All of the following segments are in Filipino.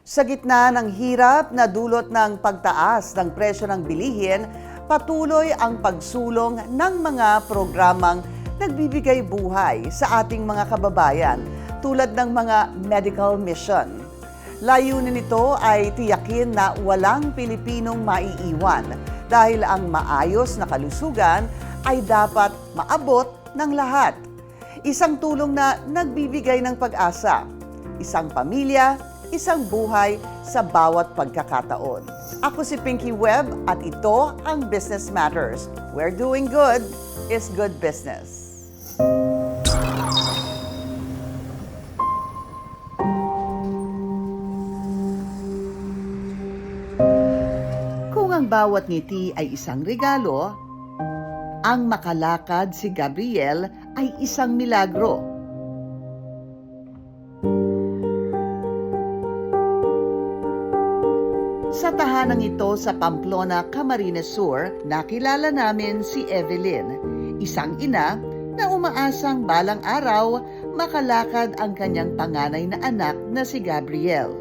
Sa gitna ng hirap na dulot ng pagtaas ng presyo ng bilihin, patuloy ang pagsulong ng mga programang nagbibigay buhay sa ating mga kababayan tulad ng mga medical mission. Layunin nito ay tiyakin na walang Pilipinong maiiwan dahil ang maayos na kalusugan ay dapat maabot ng lahat. Isang tulong na nagbibigay ng pag-asa, isang pamilya, isang buhay sa bawat pagkakataon. Ako si Pinky Webb at ito ang Business Matters, where doing good is good business. Kung ang bawat ngiti ay isang regalo, ang makalakad si Gabriel ay isang milagro. Sa tahanang ito sa Pamplona, Camarines Sur, nakilala namin si Evelyn, isang ina na umaasang balang araw makalakad ang kanyang panganay na anak na si Gabriel.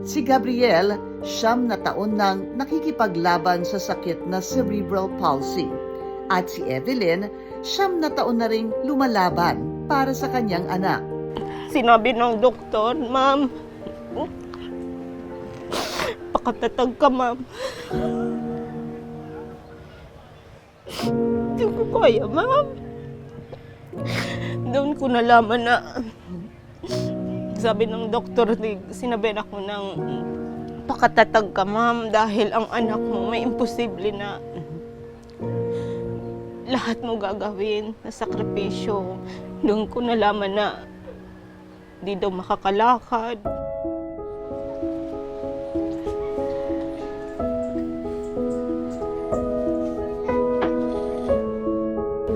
Si Gabriel, 9 na taon nang nakikipaglaban sa sakit na cerebral palsy. At si Evelyn, 9 na taon na ring lumalaban para sa kanyang anak. Sinabi ng doktor, "Ma'am, pakatatag ka, ma'am." Hindi ko kaya, ma'am. Doon ko nalaman na sabi ng doktor, sinabihan ako ng pakatatag ka, ma'am, dahil ang anak mo may imposible na lahat mo gagawin na sakripisyo. Doon ko nalaman na di daw makakalakad.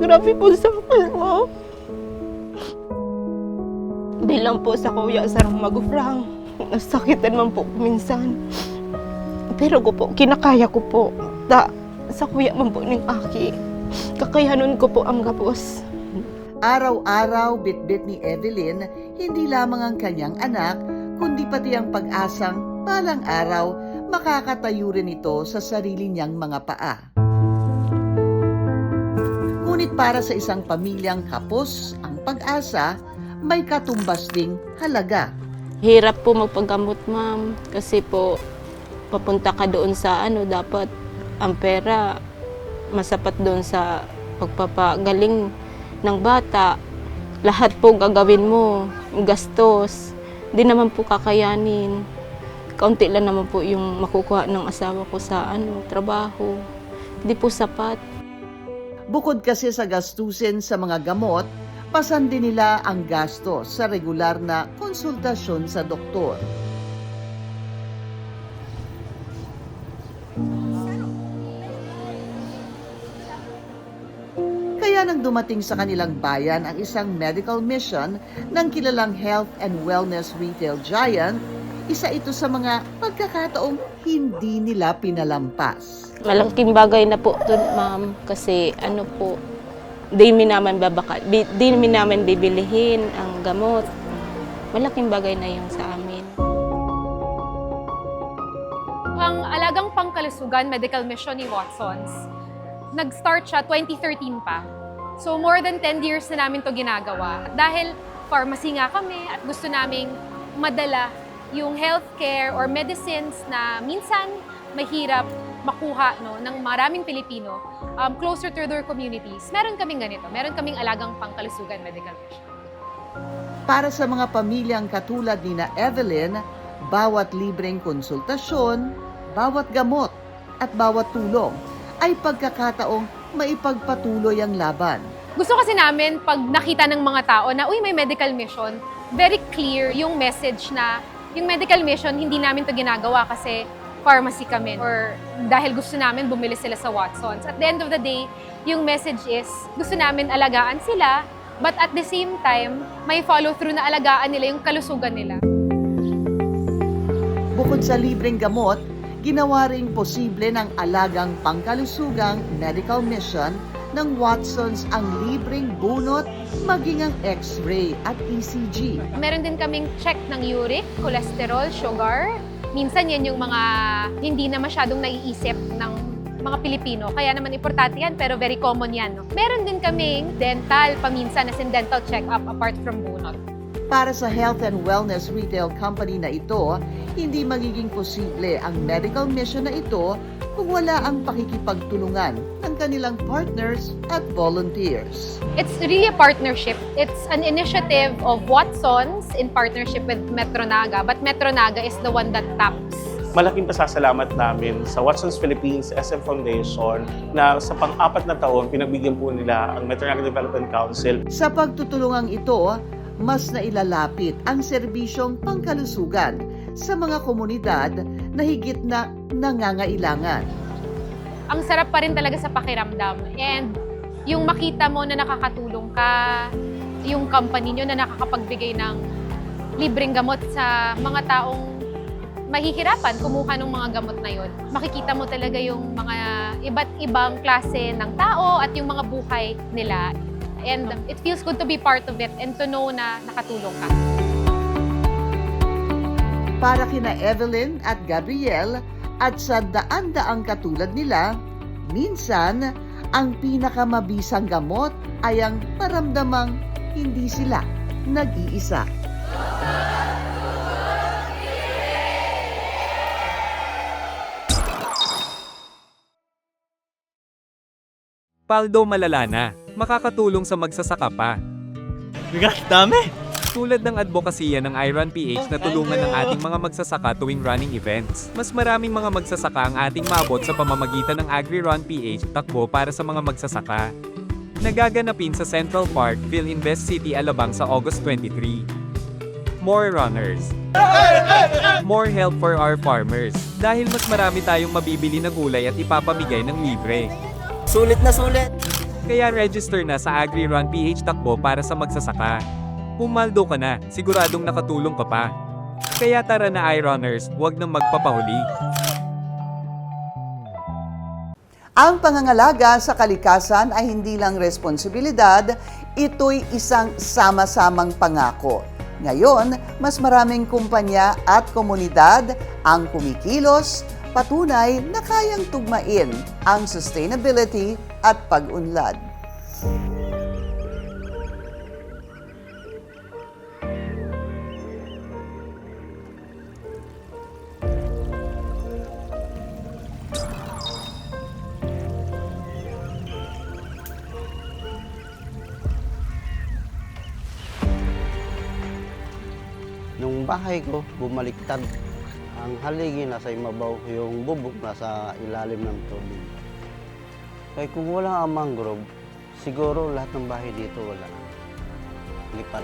Grabe po sa akin mo. Bilang po sa kuya sa magufrang, nasakitan man po minsan. Pero kinakaya ko po. Sa kuya man po ng aki, kakayanon ko po ang gapos. Araw-araw bitbit ni Evelyn, hindi lamang ang kanyang anak, kundi pati ang pag-asang balang araw makakatayo rin ito sa sarili niyang mga paa. Ngunit para sa isang pamilyang kapos ang pag-asa, may katumbas ding halaga. Hirap po magpagamot, ma'am, kasi po papunta ka doon sa dapat ang pera masapat doon sa pagpapagaling ng bata. Lahat po gagawin mo, gastos, di naman po kakayanin. Kaunti lang naman po yung makukuha ng asawa ko sa trabaho. Hindi po sapat. Bukod kasi sa gastusin sa mga gamot, pasan din nila ang gasto sa regular na konsultasyon sa doktor. Kaya nang dumating sa kanilang bayan ang isang medical mission ng kilalang health and wellness retail giant, isa ito sa mga pagkakataong hindi nila pinalampas. Malaking bagay na po ito, ma'am, kasi di mi naman bibilihin ang gamot. Malaking bagay na yun sa amin. Ang Alagang Pangkalusugan Medical Mission ni Watsons, nag-start siya 2013 pa. So more than 10 years na namin to ginagawa. At dahil pharmacy nga kami at gusto naming madala yung healthcare or medicines na minsan mahirap makuha ng maraming Pilipino closer to their communities. Meron kaming ganito. Meron kaming Alagang Pangkalusugan Medical Mission. Para sa mga pamilyang katulad ni na Evelyn, bawat libreng konsultasyon, bawat gamot at bawat tulong ay pagkakataong maipagpatuloy ang laban. Gusto kasi namin pag nakita ng mga tao na, uy, may medical mission, very clear yung message na yung medical mission, hindi namin to ginagawa kasi pharmacy kami or dahil gusto namin bumili sila sa Watsons. At the end of the day, yung message is gusto namin alagaan sila, but at the same time, may follow-through na alagaan nila yung kalusugan nila. Bukod sa libreng gamot, ginawa ring posible ng Alagang Pangkalusugang Medical Mission ng Watsons ang libreng bunot, maging ang X-ray at ECG. Meron din kaming check ng uric, cholesterol, sugar. Minsan yan yung mga hindi na masyadong naiisip ng mga Pilipino. Kaya naman importante yan, pero very common yan. No? Meron din kaming dental, paminsan as in dental check-up apart from bunot. Para sa health and wellness retail company na ito, hindi magiging posible ang medical mission na ito kung wala ang pakikipagtulungan ng kanilang partners at volunteers. It's really a partnership. It's an initiative of Watsons in partnership with Metro Naga, but Metro Naga is the one that taps. Malaking pasasalamat namin sa Watsons Philippines SM Foundation na sa pang-apat na taon pinagbigyan po nila ang Metro Naga Development Council. Sa pagtutulungang ito, mas nailalapit ang serbisyong pangkalusugan sa mga komunidad na higit na nangangailangan. Ang sarap pa rin talaga sa pakiramdam. And yung makita mo na nakakatulong ka, yung company nyo na nakakapagbigay ng libreng gamot sa mga taong mahihirapan kumuha ng mga gamot na yun. Makikita mo talaga yung mga iba't ibang klase ng tao at yung mga buhay nila. And it feels good to be part of it and to know na nakatulong ka. Para kina Evelyn at Gabriel at sa daan-daang katulad nila, minsan ang pinakamabisang gamot ay ang paramdamang hindi sila nag-iisa. Paldo malala na, makakatulong sa magsasaka pa. Bigat, dami! Tulad ng advokasya ng Iron PH na tulungan ng ating mga magsasaka tuwing running events. Mas maraming mga magsasaka ang ating maabot sa pamamagitan ng AgriRun PH, takbo para sa mga magsasaka. Nagaganapin sa Central Park, PhilInvest City, Alabang sa August 23. More runners. More help for our farmers. Dahil mas marami tayong mabibili na gulay at ipapamigay ng libre. Sulit na sulit! Kaya register na sa AgriRun PH Takbo para sa magsasaka. Pumaldo ka na, siguradong nakatulong ka pa. Kaya tara na iRunners, huwag nang magpapahuli. Ang pangangalaga sa kalikasan ay hindi lang responsibilidad, ito'y isang sama-samang pangako. Ngayon, mas maraming kumpanya at komunidad ang kumikilos, patunay na kayang tugmain ang sustainability at pag-unlad. Yung bahay ko, bumaliktad. Ang haligi nasa imabaw, yung bubok nasa ilalim ng tubig. Kaya kung wala ang mangrove, siguro lahat ng bahay dito wala. Lipad.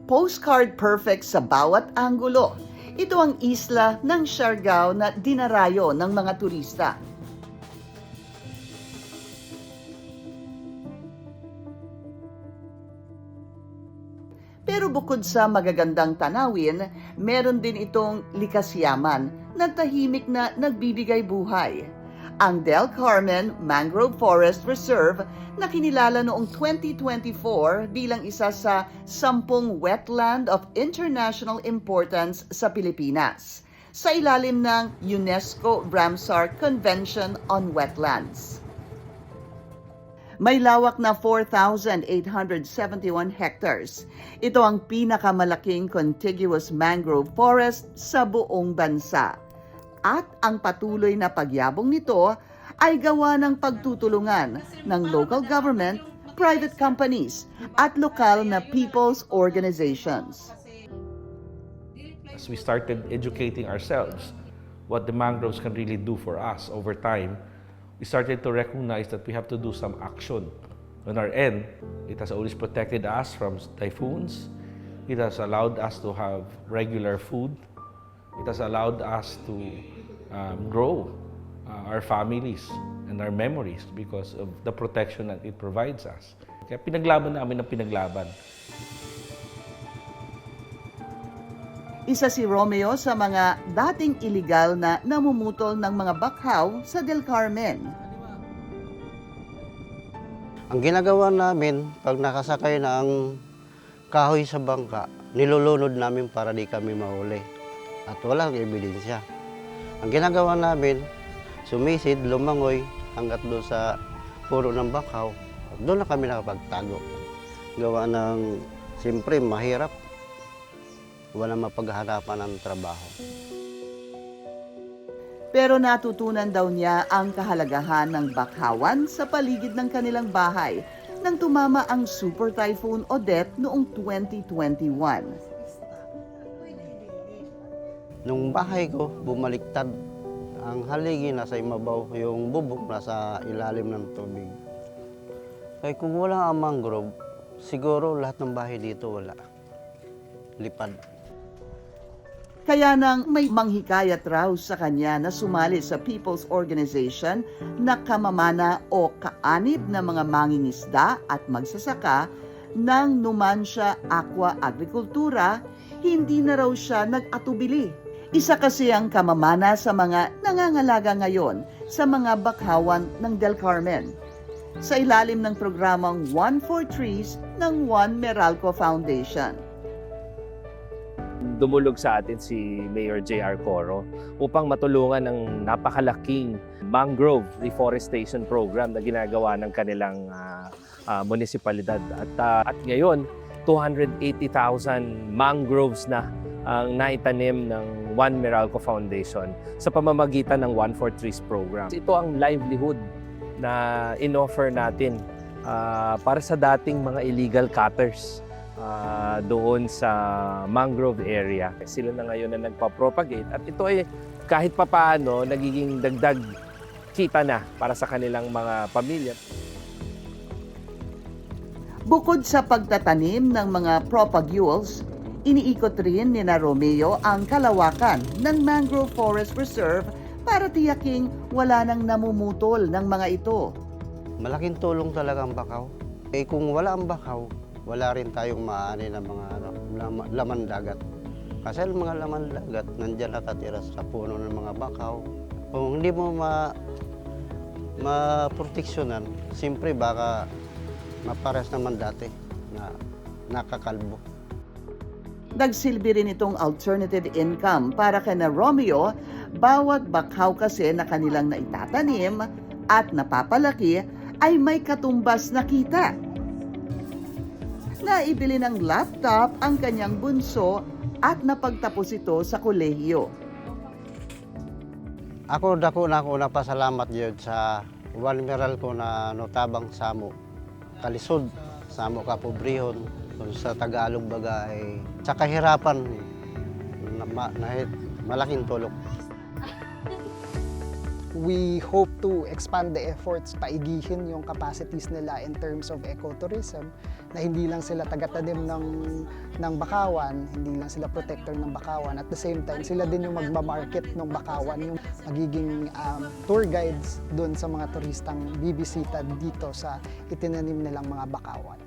Postcard perfect sa bawat anggulo. Ito ang isla ng Siargao na dinarayo ng mga turista. Pero bukod sa magagandang tanawin, meron din itong likas yaman na tahimik na nagbibigay buhay. Ang Del Carmen Mangrove Forest Reserve na kinilala noong 2024 bilang isa sa 10 wetland of international importance sa Pilipinas, sa ilalim ng UNESCO Ramsar Convention on Wetlands. May lawak na 4,871 hectares. Ito ang pinakamalaking contiguous mangrove forest sa buong bansa. At ang patuloy na pagyabong nito ay gawa ng pagtutulungan ng local government, private companies, at lokal na people's organizations. As we started educating ourselves what the mangroves can really do for us over time, we started to recognize that we have to do some action. On our end, it has always protected us from typhoons. It has allowed us to have regular food. It has allowed us to grow our families and our memories because of the protection that it provides us. Kaya pinaglaban namin ang pinaglaban. Isa si Romeo sa mga dating iligal na namumutol ng mga bakhaw sa Del Carmen. Ang ginagawa namin, pag nakasakay na ang kahoy sa bangka, nilulunod namin para di kami mahuli. At walang ebidensya. Ang ginagawa namin, sumisid, lumangoy, hanggat doon sa puno ng bakhaw. Doon na kami nakapagtago. Gawa ng, siyempre, mahirap. Walang mapaghanapan ng trabaho. Pero natutunan daw niya ang kahalagahan ng bakhawan sa paligid ng kanilang bahay nang tumama ang Super Typhoon Odette noong 2021. Nung bahay ko, bumaliktad. Ang haligi nasa imabaw, yung bubok nasa ilalim ng tubig. Kaya kung wala ang mangrove, siguro lahat ng bahay dito wala. Lipad. Kaya nang may manghikayat raw sa kanya na sumali sa People's Organization na kamamana o kaanib na mga mangingisda at magsasaka ng Numancia Aqua Agricultura, hindi na raw siya nag-atubili. Isa kasi ang kamamana sa mga nangangalaga ngayon sa mga bakhawan ng Del Carmen. Sa ilalim ng programang One for Trees ng Juan Meralco Foundation. Dumulog sa atin si Mayor J.R. Coro upang matulungan ng napakalaking mangrove reforestation program na ginagawa ng kanilang munisipalidad. At ngayon, 280,000 mangroves na ang naitanim ng Juan Meralco Foundation sa pamamagitan ng One for Trees program. Ito ang livelihood na in-offer natin para sa dating mga illegal cutters doon sa mangrove area. Sila na ngayon na nagpa-propagate at ito ay kahit papaano nagiging dagdag kita na para sa kanilang mga pamilya. Bukod sa pagtatanim ng mga propagules, iniikot rin ni na Romeo ang kalawakan ng Mangrove Forest Reserve para tiyaking wala nang namumutol ng mga ito. Malaking tulong talaga ang bakaw. Kung wala ang bakaw, wala rin tayong maani ng mga laman dagat. Kasi ang mga laman dagat, nandiyan nakatira sa puno ng mga bakaw. Kung hindi mo maproteksyonan, siyempre baka mapares naman dati na nakakalbo. Nagsilbi rin itong alternative income para kay na Romeo, bawat bakhaw kasi na kanilang naitatanim at napapalaki ay may katumbas na kita. Naibili ng laptop ang kanyang bunso at napagtapos ito sa kolehiyo. Ako dako na ako napasalamat yun sa Juan Meralco na notabang Samo. Kalisod, Samo Kapobrihon, kung sa Tagalog baga ay sa kahirapan, malaking tulong. We hope to expand the efforts, paigihin yung capacities nila in terms of ecotourism, na hindi lang sila taga-tanim ng bakawan, hindi lang sila protector ng bakawan. At the same time, sila din yung magmamarket ng bakawan, yung magiging tour guides doon sa mga turistang bibisita dito sa itinanim nilang mga bakawan.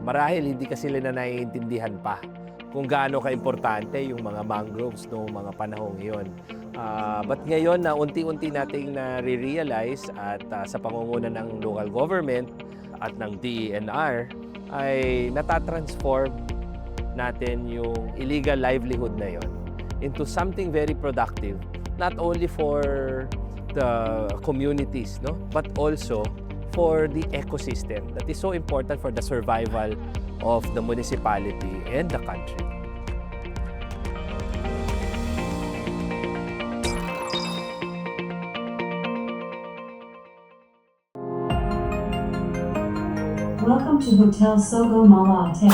Marahil hindi kasi sila na naiintindihan pa kung gaano ka-importante yung mga mangroves noong mga panahong iyon. But ngayon na unti-unti nating na-realize at sa pangunguna ng local government at ng DENR ay natatransform natin yung illegal livelihood na yon into something very productive, not only for the communities, no, but also for the ecosystem that is so important for the survival of the municipality and the country. Welcome to Hotel Sogo Malate.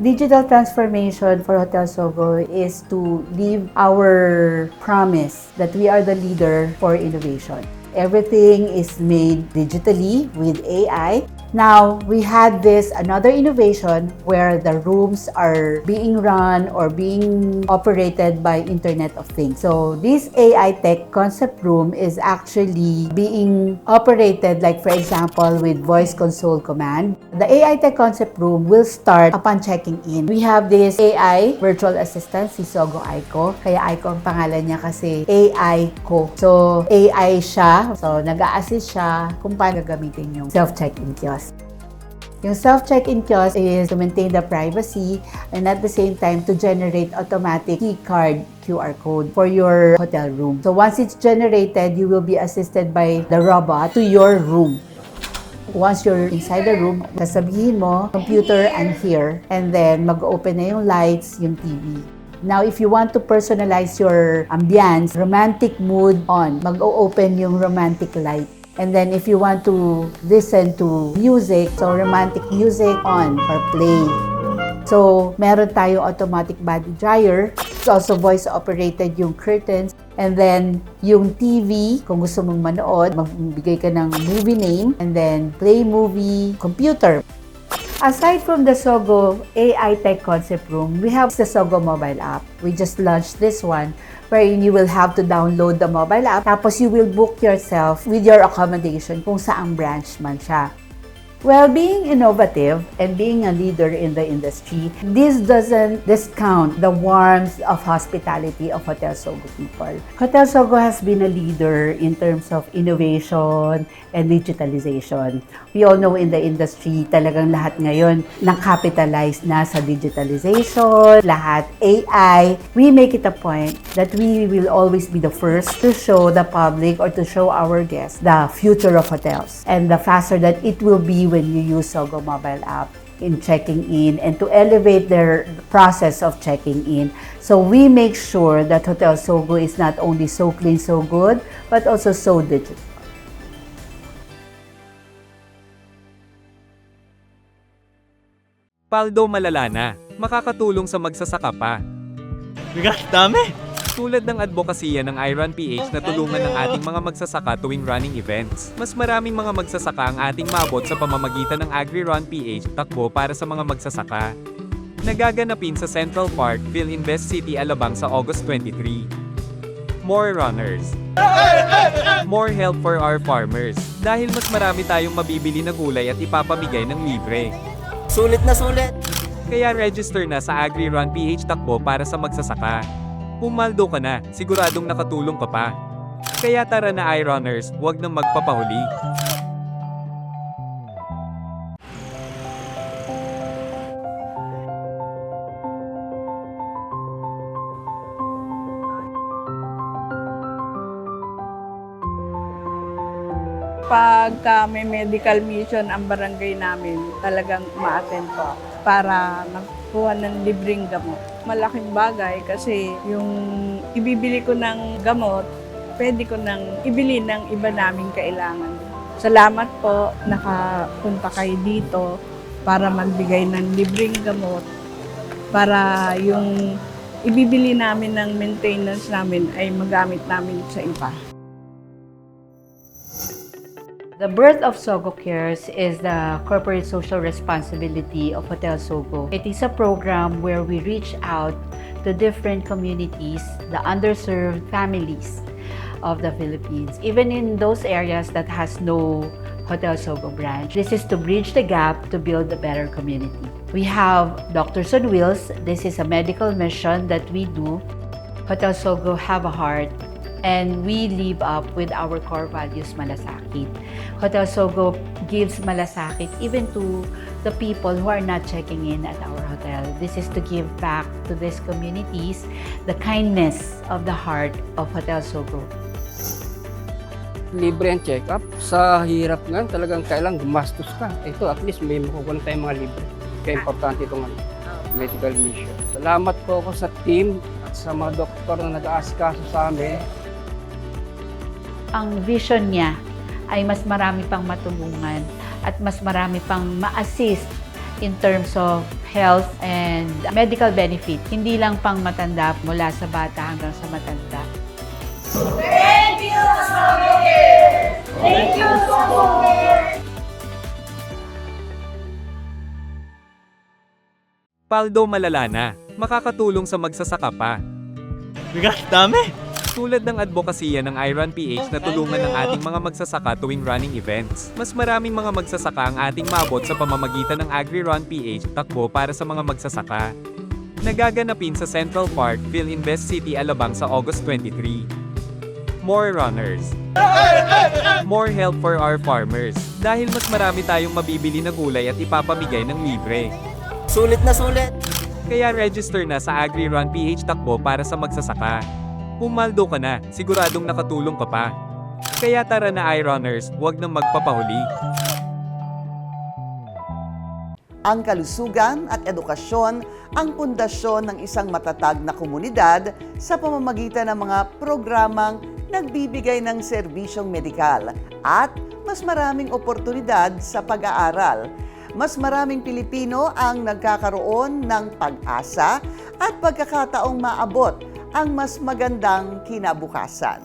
Digital transformation for Hotel Sogo is to live our promise that we are the leader for innovation. Everything is made digitally with AI. Now, we had this another innovation where the rooms are being run or being operated by Internet of Things. So, this AI Tech Concept Room is actually being operated, like for example, with voice console command. The AI Tech Concept Room will start upon checking in. We have this AI virtual assistant, si Sogo Aiko. Kaya Aiko ang pangalan niya kasi AI ko. So, AI siya. So, nag-a-assist siya kung paano gagamitin yung self-check-in kiosk. Yung self-check-in kiosk is to maintain the privacy and at the same time to generate automatic key card QR code for your hotel room. So once it's generated, you will be assisted by the robot to your room. Once you're inside the room, sasabihin mo, computer and here, and then mag-open na yung lights, yung TV. Now, if you want to personalize your ambience, romantic mood on, mag-open yung romantic light. And then if you want to listen to music, so romantic music on or play. So, meron tayo automatic body dryer. It's also voice-operated yung curtains. And then, yung TV, kung gusto mong manood, magbigay ka ng movie name. And then, play movie, computer. Aside from the Sogo AI Tech Concept Room, we have the Sogo mobile app. We just launched this one wherein you will have to download the mobile app tapos you will book yourself with your accommodation kung saang branch man siya. Well, being innovative and being a leader in the industry, this doesn't discount the warmth of hospitality of Hotel Sogo people. Hotel Sogo has been a leader in terms of innovation and digitalization. We all know in the industry, talagang lahat ngayon nakapitalize na sa digitalization, lahat AI. We make it a point that we will always be the first to show the public or to show our guests the future of hotels. And the faster that it will be when you use Sogo mobile app in checking in and to elevate their process of checking in. So we make sure that Hotel Sogo is not only so clean, so good, but also so digital. Paldo malala na, makakatulong sa magsasaka pa. Bigat, dami! Tulad ng advokasya ng Iron PH na tulungan ng ating mga magsasaka tuwing running events. Mas maraming mga magsasaka ang ating maabot sa pamamagitan ng AgriRun PH takbo para sa mga magsasaka. Nagaganapin sa Central Park, Philinvest City, Alabang sa August 23. More runners. More help for our farmers. Dahil mas marami tayong mabibili na gulay at ipapamigay ng libre. Sulit na sulit! Kaya register na sa AgriRun PH takbo para sa magsasaka. Pumaldo ka na, siguradong nakatulong ka pa. Kaya tara na iRunners, huwag nang magpapahuli. Pagka may medical mission ang barangay namin, talagang ma-attend po para magkuha ng libreng gamot. Malaking bagay kasi yung ibibili ko ng gamot, pwede ko nang ibili ng iba naming kailangan. Salamat po, nakapunta kayo dito para magbigay ng libreng gamot para yung ibibili namin ng maintenance namin ay magamit namin sa iba. The birth of Sogo Cares is the corporate social responsibility of Hotel Sogo. It is a program where we reach out to different communities, the underserved families of the Philippines, even in those areas that has no Hotel Sogo branch. This is to bridge the gap to build a better community. We have Doctors on Wheels. This is a medical mission that we do. Hotel Sogo have a heart, and we live up with our core values, Malasakit. Hotel Sogo gives Malasakit even to the people who are not checking in at our hotel. This is to give back to these communities the kindness of the heart of Hotel Sogo. Libre ang check-up. Sa hirap nga, talagang kailang gumastos ka. Ito, at least may makukuha tayong mga libre. Kaya importante itong medical mission. Salamat po ako sa team at sa mga doktor na nag-aasikaso sa amin. Ang vision niya ay mas marami pang matulungan at mas marami pang ma-assist in terms of health and medical benefit. Hindi lang pang matanda, mula sa bata hanggang sa matanda. Thank you, Sogo Cares! Thank you, Sogo Cares! Paldo malala na, makakatulong sa magsasaka pa. Bigat, dami! Tulad ng advokasya ng Iron PH na tulungan ng ating mga magsasaka tuwing running events. Mas maraming mga magsasaka ang ating maabot sa pamamagitan ng AgriRun PH takbo para sa mga magsasaka. Nagaganapin sa Central Park, Philinvest City, Alabang sa August 23. More runners. More help for our farmers. Dahil mas marami tayong mabibili na gulay at ipapamigay ng libre. Sulit na sulit! Kaya register na sa AgriRun PH takbo para sa magsasaka. Pumaldo ka na, siguradong nakatulong ka pa. Kaya tara na iRunners, huwag nang magpapahuli. Ang kalusugan at edukasyon ang pundasyon ng isang matatag na komunidad sa pamamagitan ng mga programang nagbibigay ng serbisyong medikal at mas maraming oportunidad sa pag-aaral. Mas maraming Pilipino ang nagkakaroon ng pag-asa at pagkakataong maabot ang mas magandang kinabukasan.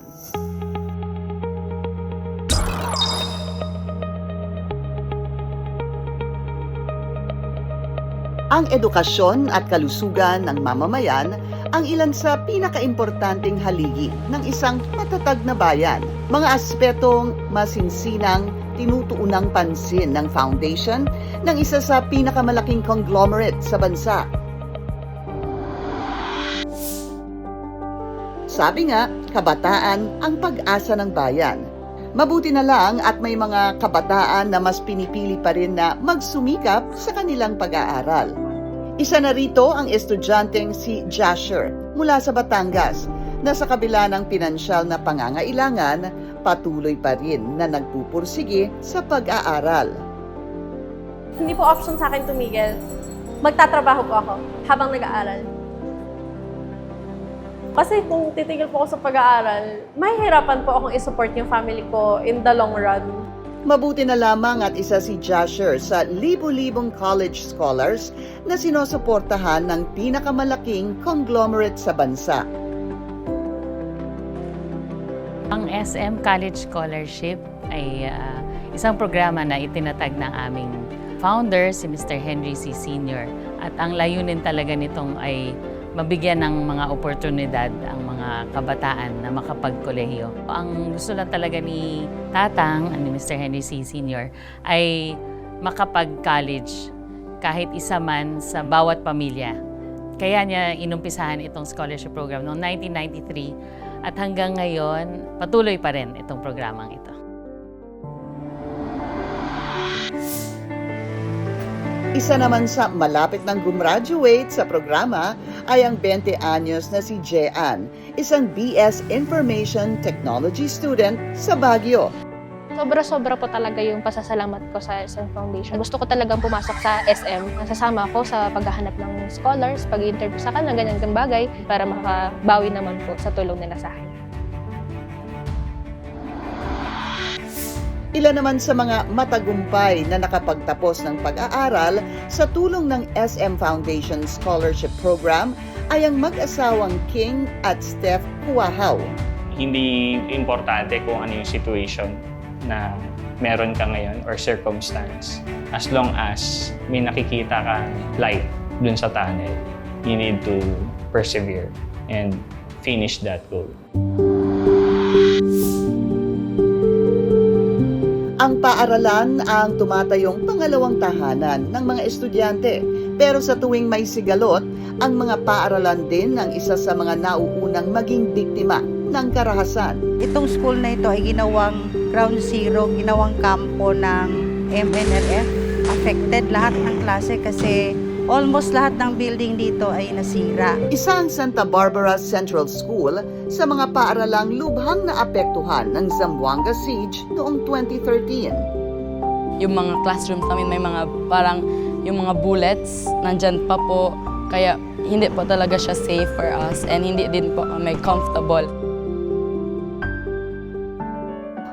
Ang edukasyon at kalusugan ng mamamayan ang ilan sa pinakaimportanteng haligi ng isang matatag na bayan. Mga aspetong masinsinang tinutuunang pansin ng foundation ng isa sa pinakamalaking conglomerate sa bansa. Sabi nga, kabataan ang pag-asa ng bayan. Mabuti na lang at may mga kabataan na mas pinipili pa rin na magsumikap sa kanilang pag-aaral. Isa na rito ang estudyanteng si Jasher mula sa Batangas na sa kabila ng pinansyal na pangangailangan, patuloy pa rin na nagpupursige sa pag-aaral. Hindi po option sa akin tumigil. Magtatrabaho po ako habang nag-aaral. Kasi kung titigil po ako sa pag-aaral, mahihirapan po akong isupport yung family ko in the long run. Mabuti na lamang at isa si Jasher sa libu-libong college scholars na sinusuportahan ng pinakamalaking conglomerate sa bansa. Ang SM College Scholarship ay isang programa na itinatag ng aming founder, si Mr. Henry C. Sr. At ang layunin talaga nitong ay mabigyan ng mga oportunidad ang mga kabataan na makapagkolehiyo. Ang gusto lang talaga ni Tatang, ni Mr. Henry C. Sr. ay makapag-college kahit isa man sa bawat pamilya. Kaya niya inumpisahan itong scholarship program noong 1993 at hanggang ngayon patuloy pa rin itong programang ito. Isa naman sa malapit nang gumraduate sa programa ay ang 20 anyos na si Jean, isang BS Information Technology student sa Baguio. Sobra-sobra po talaga yung pasasalamat ko sa SM Foundation. Gusto ko talagang pumasok sa SM. Nasasama ako sa paghahanap ng scholars, pag-interview sa kanila, ganyan bagay para makabawi naman po sa tulong nila sa akin. Ilan naman sa mga matagumpay na nakapagtapos ng pag-aaral sa tulong ng SM Foundation Scholarship Program ay ang mag-asawang King at Steph Kuahaw. Hindi importante kung ano yung situation na meron ka ngayon or circumstance. As long as may nakikita kang light dun sa tunnel, you need to persevere and finish that goal. Ang paaralan ang tumatayong pangalawang tahanan ng mga estudyante. Pero sa tuwing may sigalot, ang mga paaralan din ang isa sa mga nauunang maging biktima ng karahasan. Itong school na ito ay ginawang ground zero, ginawang kampo ng MNLF. Affected lahat ng klase kasi almost lahat ng building dito ay nasira. Isa ang Santa Barbara Central School sa mga paaralang lubhang naapektuhan ng Zamboanga Siege noong 2013. Yung mga classrooms namin may mga parang yung mga bullets nandyan pa po, kaya hindi po talaga siya safe for us and hindi din po kami comfortable.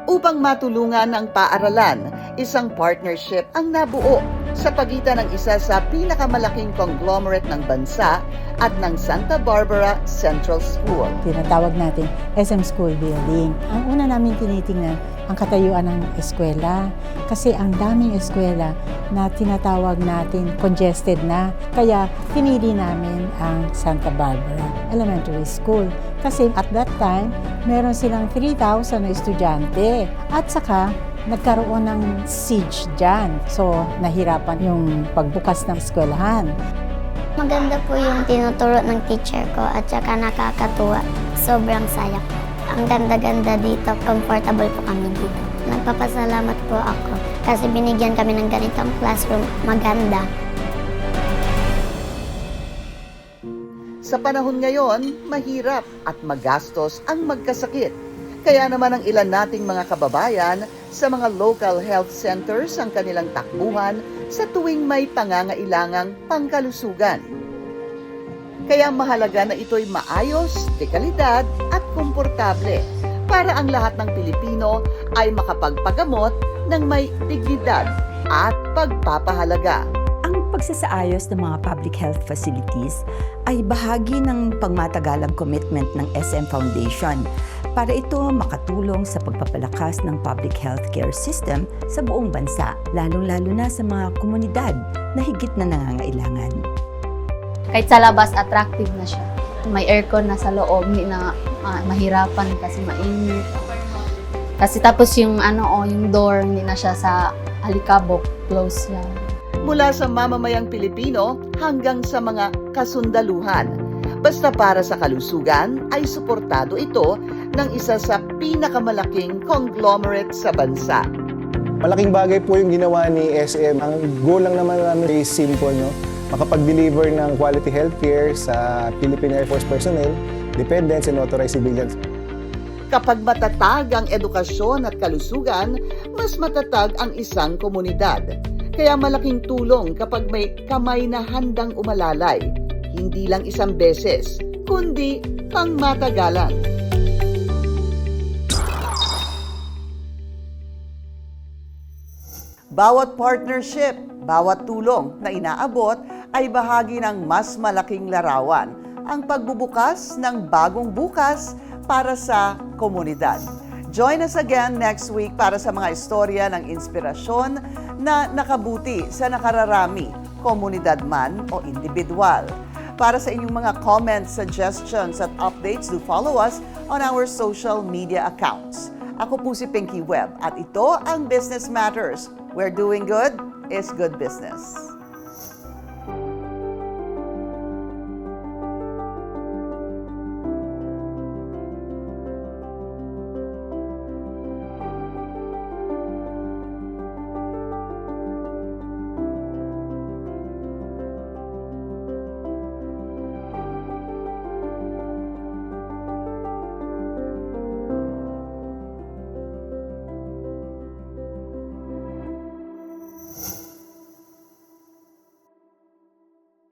Upang matulungan ng paaralan, Isang partnership ang nabuo sa pagitan ng isa sa pinakamalaking conglomerate ng bansa at ng Santa Barbara Central School. Tinatawag natin SM School Building. Ang una namin tinitingnan ang katayuan ng eskwela kasi ang daming eskwela na tinatawag natin congested na. Kaya pinili namin ang Santa Barbara Elementary School kasi at that time meron silang 3,000 na estudyante at saka nagkaroon ng siege dyan. So nahirapan yung pagbukas ng eskwelahan. Maganda po yung tinuturo ng teacher ko at saka nakakatuwa. Sobrang saya ko. Ang ganda-ganda dito, comfortable po kami dito. Nagpapasalamat po ako kasi binigyan kami ng ganitong classroom maganda. Sa panahon ngayon, mahirap at magastos ang magkasakit. Kaya naman ang ilan nating mga kababayan sa mga local health centers ang kanilang takbuhan sa tuwing may pangangailangang pangkalusugan. Kaya mahalaga na ito'y maayos, dekalidad at komportable para ang lahat ng Pilipino ay makapagpagamot ng may dignidad at pagpapahalaga. Ang pagsasaayos ng mga public health facilities ay bahagi ng pangmatagalang commitment ng SM Foundation para ito makatulong sa pagpapalakas ng public healthcare system sa buong bansa, lalong-lalo na sa mga komunidad na higit na nangangailangan. Kahit sa labas, attractive na siya. May aircon na sa loob, hindi na mahirapan kasi mainit. Kasi tapos yung yung door, hindi na siya sa alikabok, close yan. Mula sa mamamayang Pilipino hanggang sa mga kasundaluhan. Basta para sa kalusugan ay suportado ito ng isa sa pinakamalaking conglomerate sa bansa. Malaking bagay po yung ginawa ni SM. Ang goal lang naman namin is simple, no? Makapag-deliver ng quality healthcare sa Philippine Air Force personnel, dependents, and authorized civilians. Kapag matatag ang edukasyon at kalusugan, mas matatag ang isang komunidad. Kaya malaking tulong kapag may kamay na handang umalalay, hindi lang isang beses, kundi pangmatagalan. Bawat partnership, bawat tulong na inaabot ay bahagi ng mas malaking larawan, ang pagbubukas ng bagong bukas para sa komunidad. Join us again next week para sa mga istorya ng inspirasyon na nakabuti sa nakararami, komunidad man o individual. Para sa inyong mga comments, suggestions at updates, do follow us on our social media accounts. Ako po si Pinky Webb at ito ang Business Matters, where doing good is good business.